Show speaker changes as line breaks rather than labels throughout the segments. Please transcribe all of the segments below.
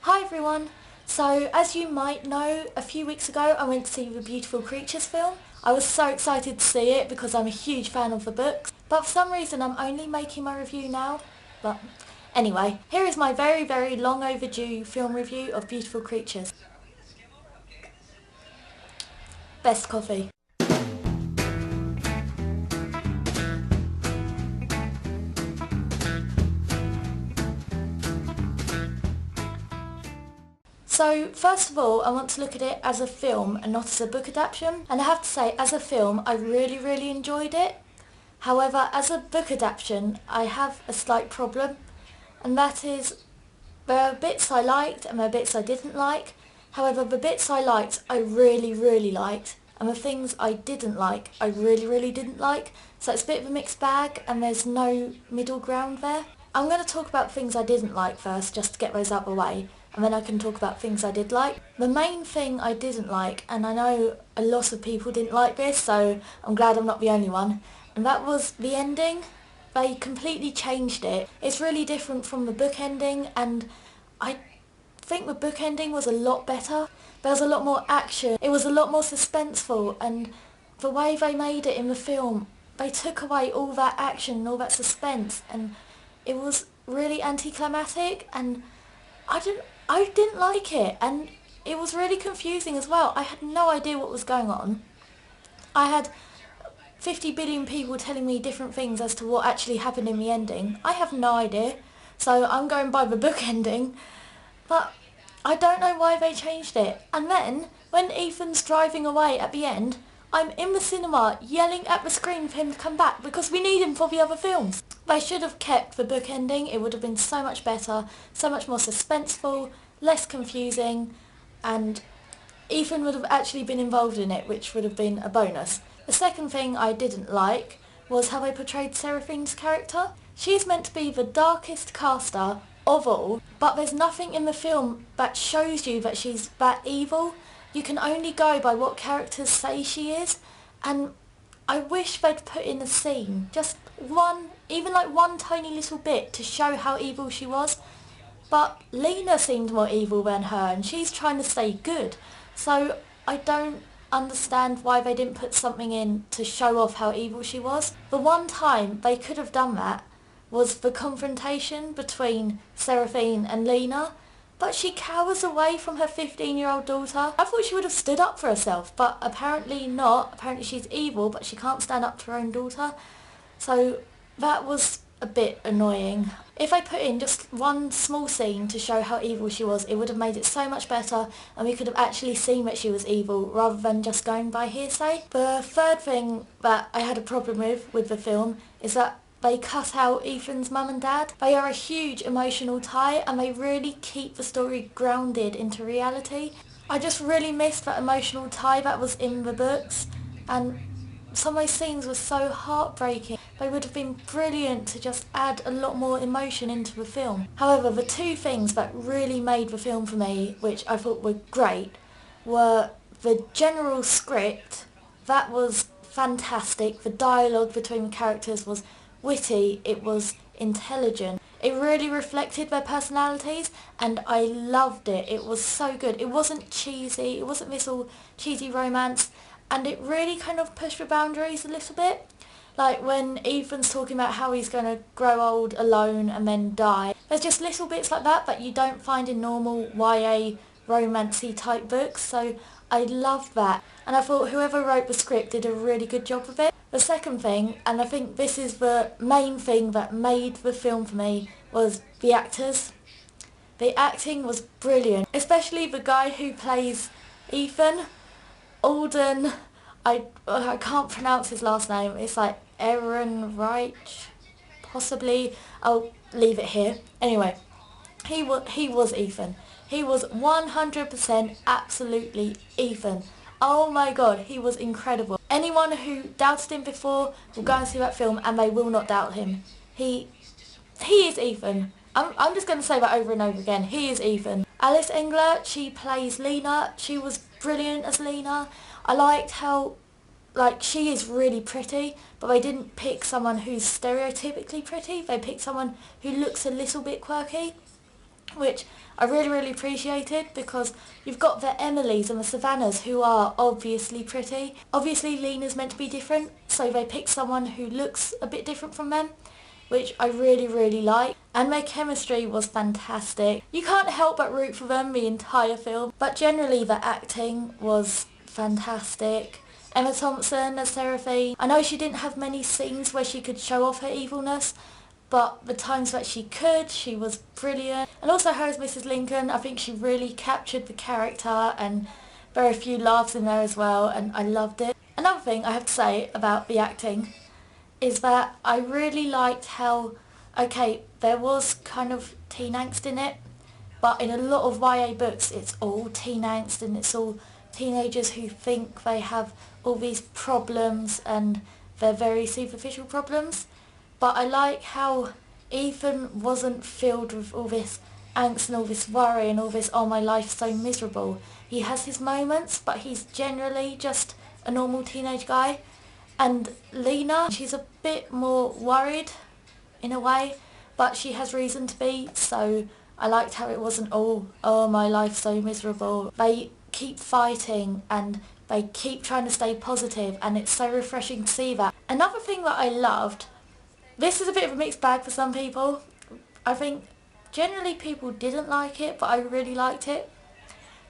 Hi everyone! So as you might know, a few weeks ago I went to see the Beautiful Creatures film. I was so excited to see it because I'm a huge fan of the books, but for some reason I'm only making my review now. But anyway, here is my very long overdue film review of Beautiful Creatures. Best coffee. So first of all, I want to look at it as a film and not as a book adaptation. And I have to say, as a film, I really enjoyed it. However, as a book adaptation, I have a slight problem. And that is, there are bits I liked and there are bits I didn't like. However, the bits I liked, I really liked. And the things I didn't like, I really didn't like. So it's a bit of a mixed bag and there's no middle ground there. I'm going to talk about things I didn't like first, just to get those out of the way, and then I can talk about things I did like. The main thing I didn't like, and I know a lot of people didn't like this, so I'm glad I'm not the only one, and that was the ending. They completely changed it. It's really different from the book ending, and I think the book ending was a lot better. There was a lot more action, it was a lot more suspenseful, and the way they made it in the film, they took away all that action and all that suspense, and it was really anticlimactic, and I didn't like it, and it was really confusing as well. I had no idea what was going on. I had 50 billion people telling me different things as to what actually happened in the ending. I have no idea, so I'm going by the book ending, but I don't know why they changed it. And then, when Ethan's driving away at the end, I'm in the cinema yelling at the screen for him to come back because we need him for the other films. They should have kept the book ending. It would have been so much better, so much more suspenseful, less confusing, and Ethan would have actually been involved in it, which would have been a bonus. The second thing I didn't like was how they portrayed Seraphine's character. She's meant to be the darkest caster of all, but there's nothing in the film that shows you that she's that evil. You can only go by what characters say she is, and I wish they'd put in a scene, just one, even like one tiny little bit to show how evil she was. But Lena seemed more evil than her, and she's trying to stay good. So I don't understand why they didn't put something in to show off how evil she was. The one time they could have done that was the confrontation between Seraphine and Lena, but she cowers away from her 15-year-old daughter. I thought she would have stood up for herself, but apparently not. Apparently she's evil, but she can't stand up to her own daughter. So that was a bit annoying. If I put in just one small scene to show how evil she was, it would have made it so much better, and we could have actually seen that she was evil rather than just going by hearsay. The third thing that I had a problem with the film is that they cut out Ethan's mum and dad. They are a huge emotional tie, and they really keep the story grounded into reality. I just really missed that emotional tie that was in the books, and some of those scenes were so heartbreaking. They would have been brilliant to just add a lot more emotion into the film. However, the two things that really made the film for me, which I thought were great, were the general script. That was fantastic. The dialogue between the characters was witty, it was intelligent. It really reflected their personalities, and I loved it. It was so good. It wasn't cheesy, it wasn't this all cheesy romance, and it really kind of pushed the boundaries a little bit. Like when Ethan's talking about how he's going to grow old alone and then die. There's just little bits like that that you don't find in normal YA romancy type books, so I loved that. And I thought whoever wrote the script did a really good job of it. The second thing, and I think this is the main thing that made the film for me, was the actors. The acting was brilliant, especially the guy who plays Ethan, Alden. I can't pronounce his last name. It's like Ehrenreich, possibly. I'll leave it here. Anyway, he was Ethan. He was 100% absolutely Ethan. Oh my god, he was incredible. Anyone who doubted him before will go and see that film and they will not doubt him. He is Ethan. I'm just going to say that over and over again. He is Ethan. Alice Englert, she plays Lena. She was brilliant as Lena. I liked how, like, she is really pretty, but they didn't pick someone who's stereotypically pretty. They picked someone who looks a little bit quirky. which I really appreciated, because you've got the Emilys and the Savannahs who are obviously pretty. Obviously Lena's meant to be different, so they picked someone who looks a bit different from them, which I really like. And their chemistry was fantastic. You can't help but root for them the entire film, but generally the acting was fantastic. Emma Thompson as Seraphine, I know she didn't have many scenes where she could show off her evilness, but the times that she could, she was brilliant. And also her as Mrs. Lincoln, I think she really captured the character, and very few laughs in there as well, and I loved it. Another thing I have to say about the acting is that I really liked how, okay, there was kind of teen angst in it, but in a lot of YA books it's all teen angst, and it's all teenagers who think they have all these problems and they're very superficial problems. But I like how Ethan wasn't filled with all this angst and all this worry and all this, oh my life's so miserable. He has his moments, but he's generally just a normal teenage guy. And Lena, she's a bit more worried in a way, but she has reason to be, so I liked how it wasn't all, oh my life's so miserable. They keep fighting and they keep trying to stay positive, and it's so refreshing to see that. Another thing that I loved, this is a bit of a mixed bag for some people. I think generally people didn't like it, but I really liked it.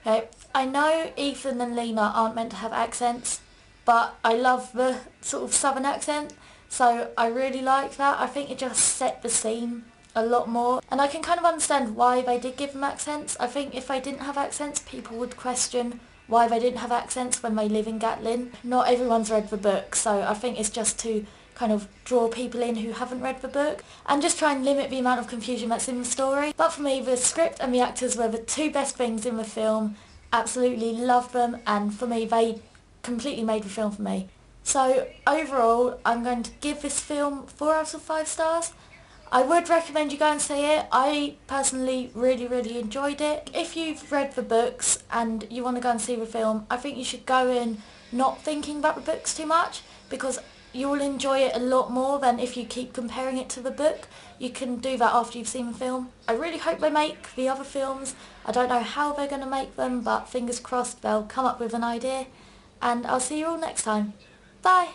Okay, I know Ethan and Lena aren't meant to have accents, but I love the sort of southern accent, so I really liked that. I think it just set the scene a lot more, and I can kind of understand why they did give them accents. I think if they didn't have accents, people would question why they didn't have accents when they live in Gatlin. Not everyone's read the book, so I think it's just to kind of draw people in who haven't read the book and just try and limit the amount of confusion that's in the story. But for me, the script and the actors were the two best things in the film. Absolutely loved them, and for me they completely made the film for me. So overall, I'm going to give this film 4 out of 5 stars. I would recommend you go and see it. I personally really enjoyed it. If you've read the books and you want to go and see the film, I think you should go in not thinking about the books too much, because you will enjoy it a lot more than if you keep comparing it to the book. You can do that after you've seen the film. I really hope they make the other films. I don't know how they're going to make them, but fingers crossed they'll come up with an idea. And I'll see you all next time. Bye!